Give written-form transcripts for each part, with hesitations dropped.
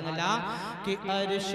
سبحان اللہ کہ عرش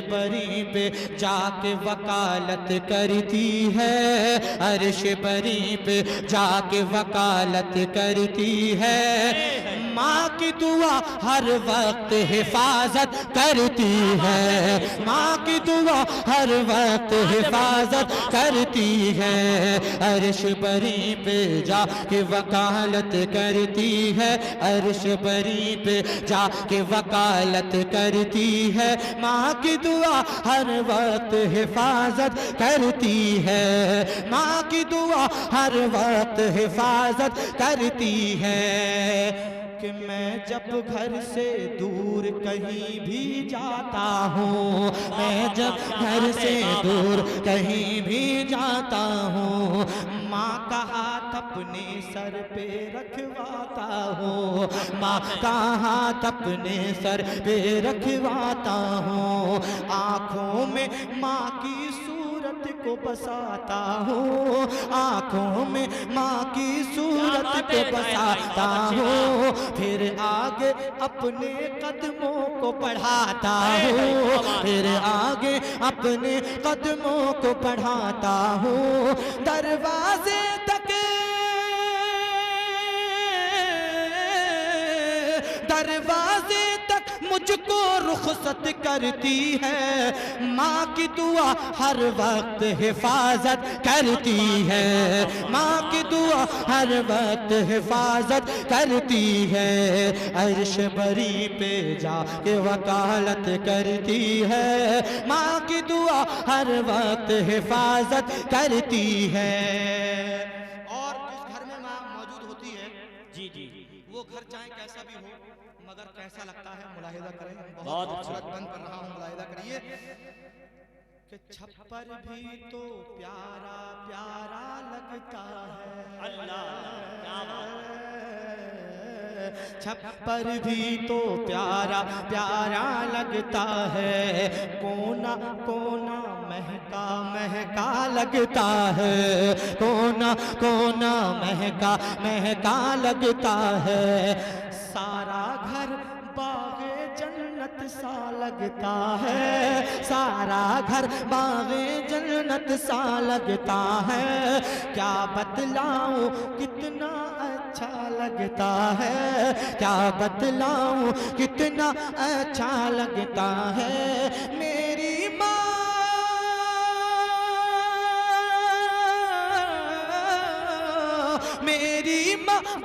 بری پہ جا کے وکالت کرتی ہے، عرش بری پہ جا کے وکالت کرتی ہے، ماں کی دعا ہر وقت حفاظت کرتی ہے، ماں کی دعا ہر وقت حفاظت کرتی ہے، عرش بری پہ جا کے وکالت کرتی ہے، عرش بری پہ جا کے وکالت کرتی ہے، ماں کی دعا ہر وقت حفاظت کرتی ہے، ماں کی دعا ہر وقت حفاظت کرتی ہے، کہ میں جب گھر سے دور کہیں بھی جاتا ہوں، میں جب گھر سے دور کہیں بھی جاتا ہوں، ماں کا ہاتھ اپنے سر پہ رکھواتا ہوں، ماں کا ہاتھ اپنے سر پہ رکھواتا ہوں، آنکھوں میں ماں کی صورت کو بساتا ہوں، آنکھوں میں ماں کی صورت کو بساتا ہوں، پھر آگے اپنے قدموں کو بڑھاتا ہوں، پھر آگے اپنے قدموں کو بڑھاتا ہوں، دروازے تک مجھ کو رخصت کرتی ہے، ماں کی دعا ہر وقت حفاظت کرتی ہے، ماں کی دعا ہر وقت حفاظت کرتی ہے، عرش بری پہ جا کے وکالت کرتی ہے، ماں کی دعا ہر وقت حفاظت کرتی ہے۔ اور جس گھر میں ماں موجود ہوتی ہے جی وہ گھر چاہے کیسا بھی ہو مگر کیسا لگتا ہے ملاحظہ کریں، بہت خوبصورت بند کر رہا ہوں، ملاحظہ کریے کہ چھپر بھی تو پیارا پیارا لگتا ہے، چھپر بھی تو پیارا پیارا لگتا ہے، کونا کونا مہکا مہکا لگتا ہے، کونا کونا مہکا مہکا لگتا ہے، سارا گھر باغ جنت سا لگتا ہے، سارا گھر باغ جنت سا لگتا ہے، کیا بتلاؤں کتنا اچھا لگتا ہے، کیا بتلاؤں کتنا اچھا لگتا ہے، میری ماں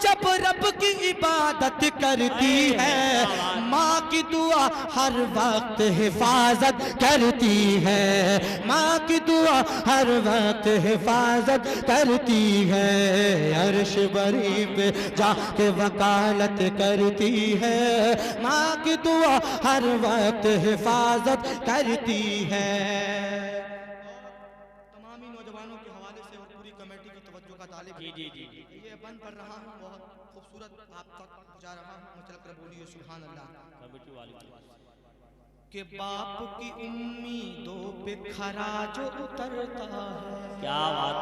جب رب کی عبادت کرتی ہے، ماں کی دعا ہر وقت حفاظت کرتی ہے، ماں کی دعا ہر وقت حفاظت کرتی ہے، عرش بری پہ جا کے وکالت کرتی ہے، ماں کی دعا ہر وقت حفاظت کرتی ہے۔ تمامی نوجوانوں کے حوالے سے اور پوری کمیٹی کی توجہ کا طالب یہ بند کر رہا ہوں، بہت خوبصورت آپ تک پہنچا رہا ہوں، چل کر بولیے سبحان اللہ، کہ باپ کی امیدوں پہ کھرا جو اترتا ہے، کیا بات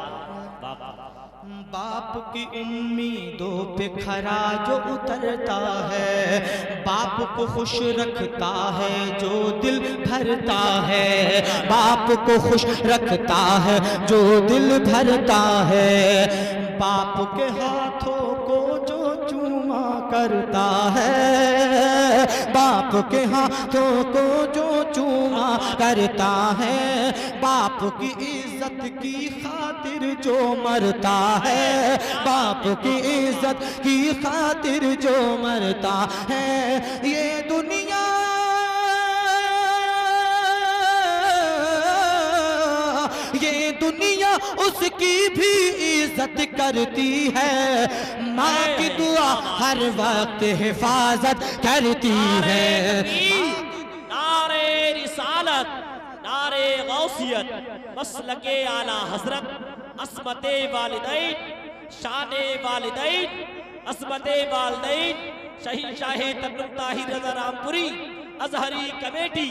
ہے، باپ کی امیدوں پہ کھرا جو اترتا ہے، باپ کو خوش رکھتا ہے جو دل بھرتا ہے، باپ کو خوش رکھتا ہے جو دل بھرتا ہے، باپ کے ہاتھوں کو جو چوما کرتا ہے، باپ کے ہاتھوں کو جو چوما کرتا ہے، باپ کی عزت کی خاطر جو مرتا ہے، باپ کی عزت کی خاطر جو مرتا ہے، یہ دنیا اس کی بھی عزت کرتی ہے، ماں کی دعا ہر وقت حفاظت کرتی ہے، نعرہ رسالت، نعرہ غوثیت، مسلک اعلیٰ حضرت، عصمت والدین، شان والدین، عصمت والدین، شہنشاہ ترنم طاہر رضا رامپوری ازہری کمیٹی